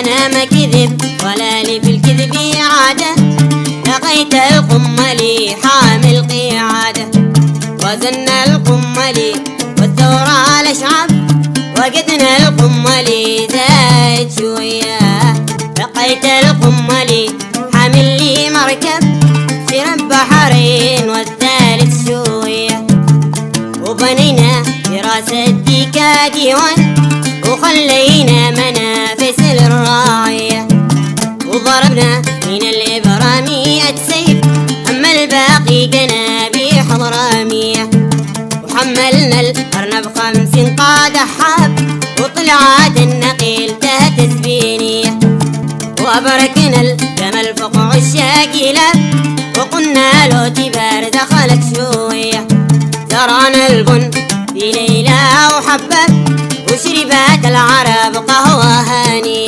أنا ما كذب ولا لي في الكذب عادة، لقيت القملي حامل قيادة، وزنا القملي والثورة الأشعب، وقدنا القملي زايد شوية. لقيت القملي حامل لي مركب في البحرين والثالث شوية، وبنينا في راس الديكا ديوان، وخلينا منافس للراعية، وضربنا من الإبرة 100 سيف، أما الباقي جنابيح ضرامية، وحملنا الأرنب 50 قادة حاب، وطلعت النقيل تهت سبينية، وأبركنا الجمل فوق عشاقيلة، وقلنا له تبار دخلك شوية. زرعنا البن في ليلة وحبة، وشربت العرب قهوة هانية.